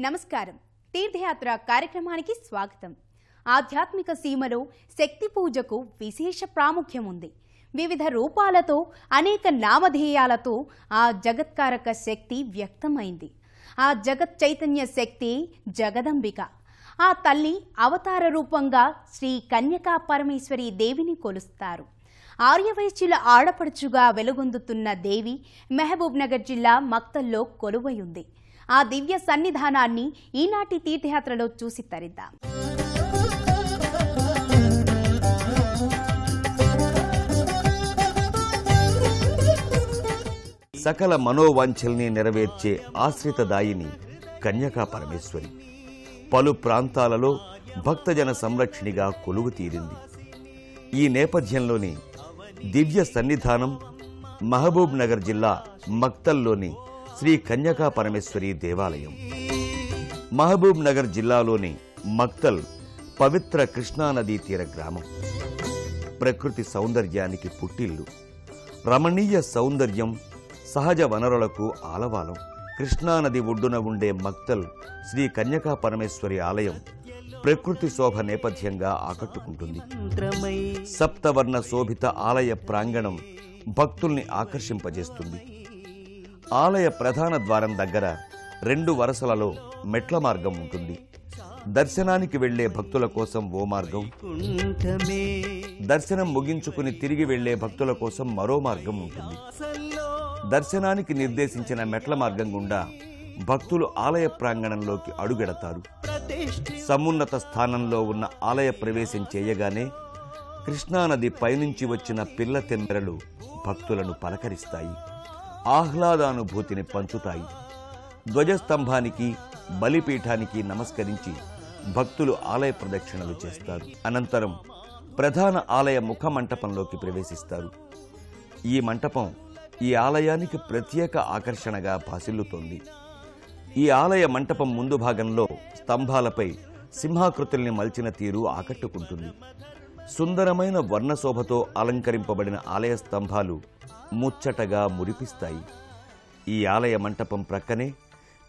నమస్కారం. తీర్థయాత్ర కార్యక్రమానికి స్వాగతం. ఆధ్యాత్మిక సీమలో శక్తి పూజకు విశేష ప్రాముఖ్యం ఉంది. వివిధ రూపాలతో అనేక నామధేయాలతో ఆ జగత్కారక శక్తి వ్యక్తమైంది. ఆ జగత్ చైతన్య శక్తి జగదంబిక. ఆ తల్లి అవతార రూపంగా శ్రీ కన్యకా పరమేశ్వరి దేవిని కొలుస్తారు. ఆర్యవైశ్యుల ఆడపడుచుగా వెలుగొందుతున్న దేవి మహబూబ్ నగర్ జిల్లా మక్తల్లో కొలువై ఉంది. ఆ దివ్య సన్నిధానాన్ని ఈనాటి తీర్థయాత్రలో చూసి తరిద్దాం. సకల మనోవాంఛల్ని నెరవేర్చే ఆశ్రితదాయిని కన్యకా పరమేశ్వరి పలు ప్రాంతాలలో భక్తజన సంరక్షణిగా కొలువు తీరింది. ఈ నేపథ్యంలోని దివ్య సన్నిధానం మహబూబ్ నగర్ జిల్లా మక్తల్లోని శ్రీ కన్యకా పరమేశ్వరి దేవాలయం. మహబూబ్ నగర్ జిల్లాలోని మక్తల్ పవిత్ర కృష్ణానదీ తీర గ్రామం. ప్రకృతి సౌందర్యానికి పుట్టిల్లు, రమణీయ సౌందర్యం, సహజ వనరులకు ఆలవాలం. కృష్ణానది ఒడ్డున ఉండే మక్తల్ శ్రీ కన్యకా పరమేశ్వరి ఆలయం ప్రకృతి శోభ నేపథ్యంగా ఆకట్టుకుంటుంది. సప్తవర్ణ శోభిత ఆలయ ప్రాంగణం భక్తుల్ని ఆకర్షింపజేస్తుంది. ఆలయ ప్రధాన ద్వారం దగ్గర 2 వరుసలలో మెట్ల మార్గం ఉంటుంది. దర్శనానికి వెళ్లే భక్తుల కోసం ఓ మార్గం, దర్శనం ముగించుకుని తిరిగి వెళ్లే భక్తుల కోసం మరో మార్గం ఉంటుంది. దర్శనానికి నిర్దేశించిన మెట్ల మార్గం గుండా భక్తులు ఆలయ ప్రాంగణంలోకి అడుగెడతారు. సమున్నత స్థానంలో ఉన్న ఆలయ ప్రవేశం చేయగానే కృష్ణానది పైనుంచి వచ్చిన పిల్ల తెమ్మెరలు భక్తులను పలకరిస్తాయి, ఆహ్లాదానుభూతిని పంచుతాయి. ధ్వజస్తంభానికి, బలిపీఠానికి నమస్కరించి భక్తులు ఆలయ ప్రదక్షిణలు చేస్తారు. అనంతరం ప్రధాన ఆలయ ముఖ మంటపంలోకి ప్రవేశిస్తారు. ఈ మంటపం ఈ ఆలయానికి ప్రత్యేక ఆకర్షణగా భాసిల్లుతోంది. ఈ ఆలయ మంటపం ముందు భాగంలో స్తంభాలపై సింహాకృతుల్ని మల్చిన తీరు ఆకట్టుకుంటుంది. సుందరమైన వర్ణశోభతో అలంకరింపబడిన ఆలయ స్తంభాలు ముచ్చటగా మురిపిస్తాయి. ఈ ఆలయ మంటపం ప్రక్కనే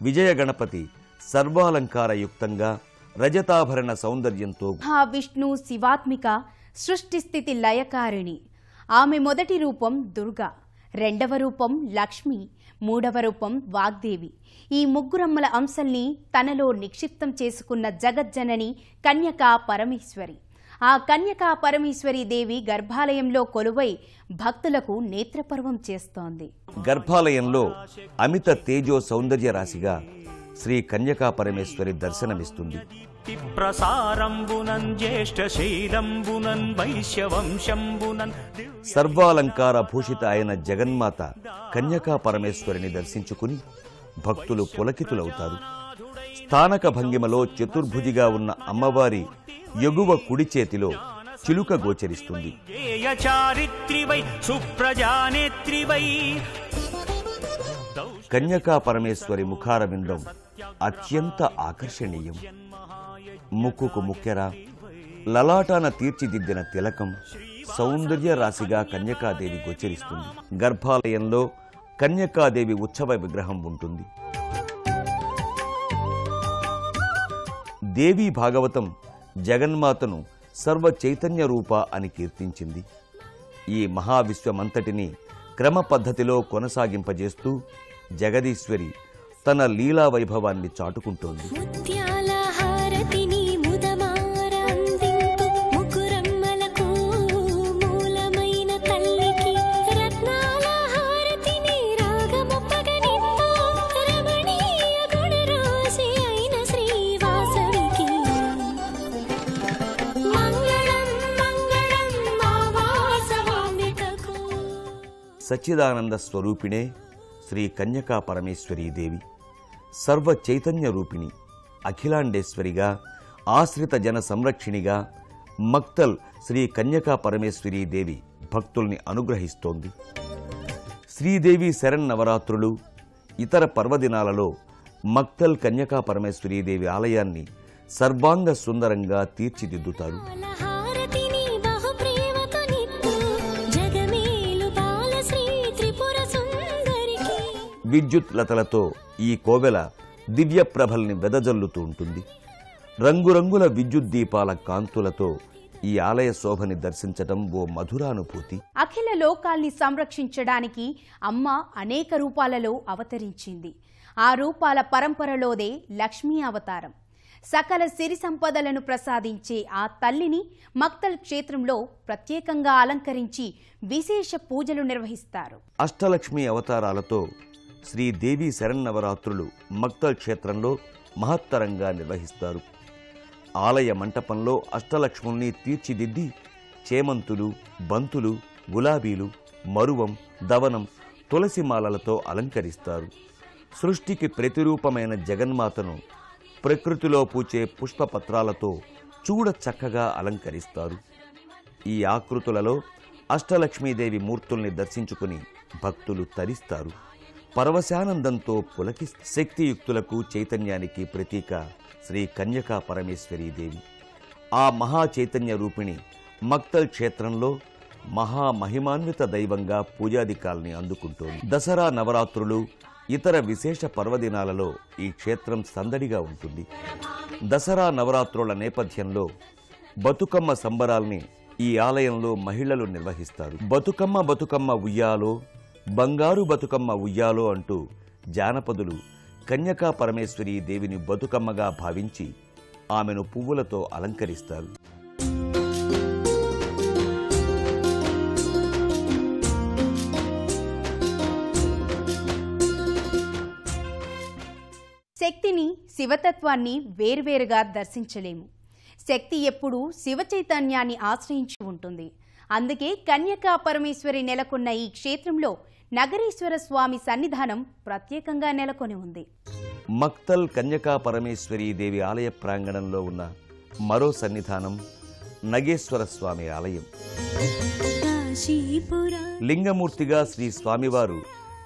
విజయ గణపతి సర్వాలంకారయుక్తంగా రజతాభరణ సౌందర్యంతో విష్ణు శివాత్మిక సృష్టి స్థితి లయకారిణి. ఆమె మొదటి రూపం దుర్గా, 2వ రూపం లక్ష్మి, 3వ రూపం వాగ్దేవి. ఈ ముగ్గురమ్మల అంశల్ని తనలో నిక్షిప్తం చేసుకున్న జగజ్జనని కన్యకా పరమేశ్వరి. ఆ కన్యకా పరమేశ్వరి దేవి గర్భాలయంలో కొలువై భక్తులకు నేత్రపర్వం చేస్తోంది. గర్భాలయంలో అమిత తేజో సౌందర్య రాశిగా శ్రీ కన్యకా పరమేశ్వరి దర్శనమిస్తుంది. సర్వాలంకార భూషిత అయిన జగన్మాత కన్యకా పరమేశ్వరిని దర్శించుకుని భక్తులు పులకితులవుతారు. స్థానక భంగిమలో చతుర్భుజిగా ఉన్న అమ్మవారి ఎగువ కుడి చేతిలో చిలుక గోచరిస్తుంది. కన్యకా పరమేశ్వరి ముఖారవిందం అత్యంత ఆకర్షణీయం. ముక్కుకు ముక్కెర, లలాటాన తీర్చిదిద్దిన తిలకం, సౌందర్య రాశిగా కన్యకాదేవి గోచరిస్తుంది. గర్భాలయంలో కన్యకాదేవి ఉత్సవ విగ్రహం ఉంటుంది. దేవీ భాగవతం జగన్మాతను సర్వ చైతన్య రూప అని కీర్తించింది. ఈ మహావిశ్వమంతటిని క్రమ పద్ధతిలో కొనసాగింపజేస్తూ జగదీశ్వరి తన లీలా వైభవాన్ని చాటుకుంటోంది. సచ్చిదానంద స్వరూపిణే శ్రీ కన్యకా పరమేశ్వరీ దేవి. సర్వ చైతన్య రూపిణి, అఖిలాండేశ్వరిగా, ఆశ్రిత జన సంరక్షిణిగా మక్తల్ శ్రీ కన్యకా పరమేశ్వరీ దేవి భక్తుల్ని అనుగ్రహిస్తోంది. శ్రీదేవి శరన్నవరాత్రులు, ఇతర పర్వదినాలలో మక్తల్ కన్యకా పరమేశ్వరీ దేవి ఆలయాన్ని సర్వాంగ సుందరంగా తీర్చిదిద్దుతారు. విద్యుత్ లతలతో ఈ కోవెల దివ్య ప్రభల్ని వెదజల్లుతూ ఉంటుంది. రంగురంగుల విద్యుత్ దీపాల కాంతులతో ఈ ఆలయ శోభని దర్శించటం ఓ మధురానుభూతి. అఖిల లోకాల్ని సంరక్షించడానికి అమ్మ అనేక రూపాలలో అవతరించింది. ఆ రూపాల పరంపరలోదే లక్ష్మీ అవతారం. సకల సిరి సంపదలను ప్రసాదించే ఆ తల్లిని మక్తల్ క్షేత్రంలో ప్రత్యేకంగా అలంకరించి విశేష పూజలు నిర్వహిస్తారు. అష్టలక్ష్మి అవతారాలతో శ్రీదేవి శరన్నవరాత్రులు మక్తల్ క్షేత్రంలో మహత్తరంగా నిర్వహిస్తారు. ఆలయ మంటపంలో అష్టలక్ష్ముల్ని తీర్చిదిద్ది చేమంతులు, బంతులు, గులాబీలు, మరువం, దవనం, తులసిమాలలతో అలంకరిస్తారు. సృష్టికి ప్రతిరూపమైన జగన్మాతను ప్రకృతిలో పూచే పుష్పపత్రాలతో చూడ చక్కగా అలంకరిస్తారు. ఈ ఆకృతులలో అష్టలక్ష్మీదేవి మూర్తుల్ని దర్శించుకుని భక్తులు తరిస్తారు. పరవశానందంతో శక్తియుక్తులకు చైతన్యానికి ప్రతీక శ్రీ కన్యకా పరమేశ్వరీదేవి. ఆ మహా చైతన్య రూపిణి మక్తల్ క్షేత్రంలో మహామహిమాన్విత దైవంగా పూజాధికాల్ని అందుకుంటోంది. దసరా నవరాత్రులు, ఇతర విశేష పర్వదినాలలో ఈ క్షేత్రం సందడిగా ఉంటుంది. దసరా నవరాత్రుల నేపథ్యంలో బతుకమ్మ సంబరాల్ని ఈ ఆలయంలో మహిళలు నిర్వహిస్తారు. బతుకమ్మ బతుకమ్మ ఉయ్యాలో, బంగారు బతుకమ్మ ఉయ్యాలో అంటూ జానపదులు కన్యకా పరమేశ్వరీ దేవిని బతుకమ్మగా భావించి ఆమెను పువ్వులతో అలంకరిస్తారు. శక్తిని, శివతత్వాన్ని వేర్వేరుగా దర్శించలేము. శక్తి ఎప్పుడూ శివ చైతన్యాన్ని ఆశ్రయించి ఉంటుంది. అందుకే కన్యకా పరమేశ్వరి నెలకొన్న ఈ క్షేత్రంలో నగరేశ్వర స్వామి సన్నిధానం ప్రత్యేకంగా నెలకొని ఉంది. మక్తల్ కన్యకా పరమేశ్వరీ దేవి ఆలయ ప్రాంగణంలో ఉన్న మరో సన్నిధానం నగేశ్వర స్వామి ఆలయం. లింగమూర్తిగా శ్రీ స్వామివారు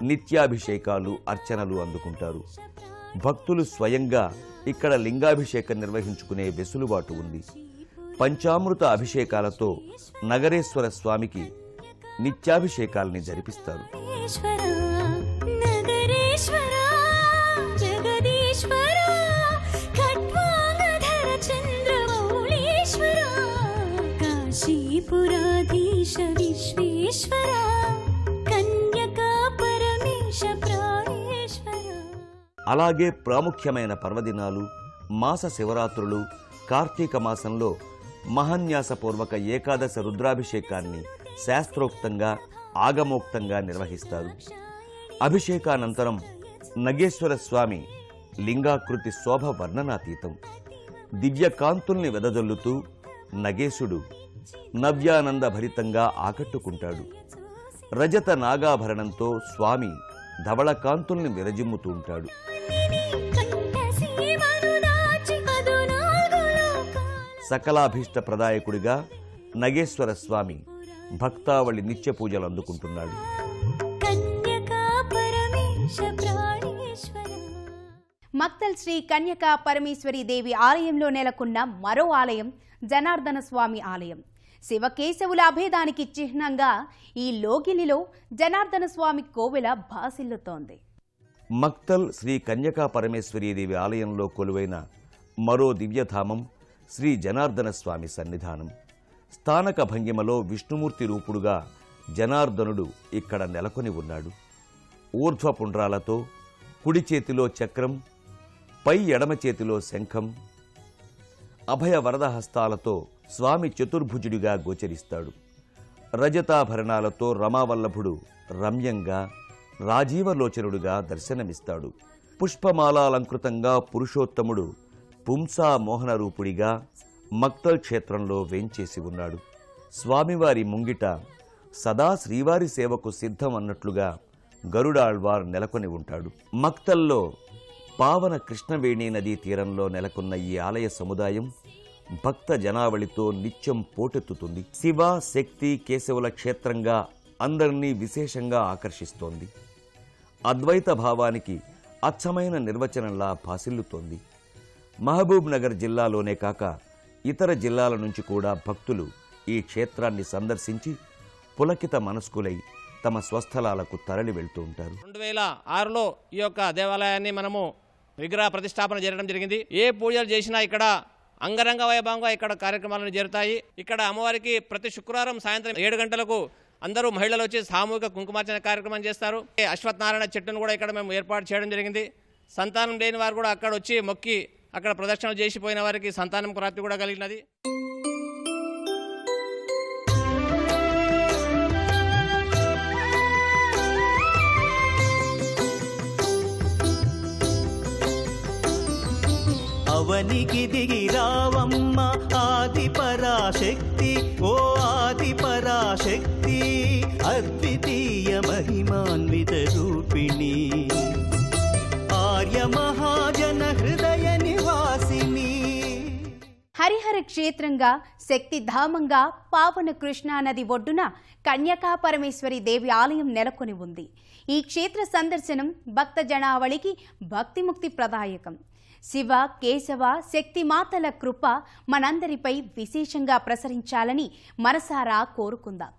నిత్యాభిషేకాలు, అర్చనలు అందుకుంటారు. భక్తులు స్వయంగా ఇక్కడ లింగాభిషేకం నిర్వహించుకునే వెసులుబాటు ఉంది. పంచామృత అభిషేకాలతో నగరేశ్వర స్వామికి నిత్యాభిషేకాల్ని జరిపిస్తారు. అలాగే ప్రాముఖ్యమైన పర్వదినాలు, మాస శివరాత్రులు, కార్తీక మాసంలో మహాన్యాసపూర్వక ఏకాదశ రుద్రాభిషేకాన్ని శాస్త్రోక్తంగా, ఆగమోక్తంగా నిర్వహిస్తారు. అభిషేకానంతరం నగేశ్వర స్వామి లింగాకృతి శోభ వర్ణనాతీతం. దివ్యకాంతుల్ని వెదజల్లుతూ నగేశుడు నవ్యానంద భరితంగా ఆకట్టుకుంటాడు. రజత నాగాభరణంతో స్వామి ధవళకాంతుల్ని విరజిమ్ముతూ ఉంటాడు. సకలాభీష్ట ప్రదాయకుడిగా నగేశ్వర స్వామి భక్తావళి నిత్య పూజలు అందుకుంటున్నాడు. మక్తల్ శ్రీ కన్యకా పరమేశ్వరీ దేవి ఆలయంలో నెలకొన్న మరో ఆలయం జనార్దన స్వామి ఆలయం. శివకేశవుల అభేదానికి చిహ్నంగా ఈ లోగిలిలో జనార్దన స్వామి కోవెల భాసిల్లుతోంది. మక్తల్ శ్రీ కన్యకా పరమేశ్వరీ దేవి ఆలయంలో కొలువైన మరో దివ్యధామం శ్రీ జనార్దన స్వామి సన్నిధానం. స్థానక భంగిమలో విష్ణుమూర్తి రూపుడుగా జనార్దనుడు ఇక్కడ నెలకొని ఉన్నాడు. ఊర్ధ్వపుండ్రాలతో కుడి చేతిలో చక్రం, పై ఎడమ చేతిలో శంఖం, అభయ వరద హస్తాలతో స్వామి చతుర్భుజుడిగా గోచరిస్తాడు. రజతాభరణాలతో రమావల్లభుడు రమ్యంగా, రాజీవలోచనుడుగా దర్శనమిస్తాడు. పుష్పమాలాలంకృతంగా పురుషోత్తముడు పుంసా మోహన రూపుడిగా మక్తల్ క్షేత్రంలో వేంచేసి ఉన్నాడు. స్వామివారి ముంగిట సదా శ్రీవారి సేవకు సిద్ధం అన్నట్లుగా గరుడాళ్వార్ నెలకొని ఉంటాడు. మక్తల్లో పావన కృష్ణవేణి నదీ తీరంలో నెలకొన్న ఈ ఆలయ సముదాయం భక్త జనావళితో నిత్యం పోటెత్తుతుంది. శివ, శక్తి, కేశవుల క్షేత్రంగా అందరినీ విశేషంగా ఆకర్షిస్తోంది. అద్వైత భావానికి అచ్చమైన నిర్వచనంలా భాసిల్లుతోంది. మహబూబ్ నగర్ జిల్లాలోనే కాక ఇతర జిల్లాల నుంచి కూడా భక్తులు ఈ క్షేత్రాన్ని సందర్శించి పులకిత మనస్కులై తమ స్వస్థలాలకు తరలి వెళ్తూ ఉంటారు. 2006లో ఈ యొక్క దేవాలయాన్ని మనము విగ్రహ ప్రతిష్టాపన జరగడం జరిగింది. ఏ పూజలు చేసినా ఇక్కడ అంగరంగ వైభవంగా ఇక్కడ కార్యక్రమాలను జరుగుతాయి. ఇక్కడ అమ్మవారికి ప్రతి శుక్రవారం సాయంత్రం 7 గంటలకు అందరూ మహిళలు వచ్చి సామూహిక కుంకుమార్చన కార్యక్రమం చేస్తారు. అశ్వత్థనారాయణ చెట్టును కూడా ఇక్కడ మేము ఏర్పాటు చేయడం జరిగింది. సంతానం లేని వారు కూడా అక్కడ వచ్చి మొక్కి అక్కడ ప్రదక్షిణలు చేసిపోయిన వారికి సంతానం ప్రాప్తి కూడా కలిగినది. అవనికి దిగి రావమ్మ ఆది పరాశక్తి, ఓ ఆది పరాశక్తి, అద్వితీయ మహిమాన్విత రూపిణి, ఆర్య మహాజన హృదయ నివాసిని. హరిహర క్షేత్రంగా శక్తిధామంగా పావన కృష్ణా నది ఒడ్డున కన్యకా పరమేశ్వరి దేవి ఆలయం నెలకొని ఉంది. ఈ క్షేత్ర సందర్శనం భక్త జనావళికి భక్తిముక్తి ప్రదాయకం. శివ కేశవ శక్తిమాతల కృప మనందరిపై విశేషంగా ప్రసరించాలని మనసారా కోరుకుందాం.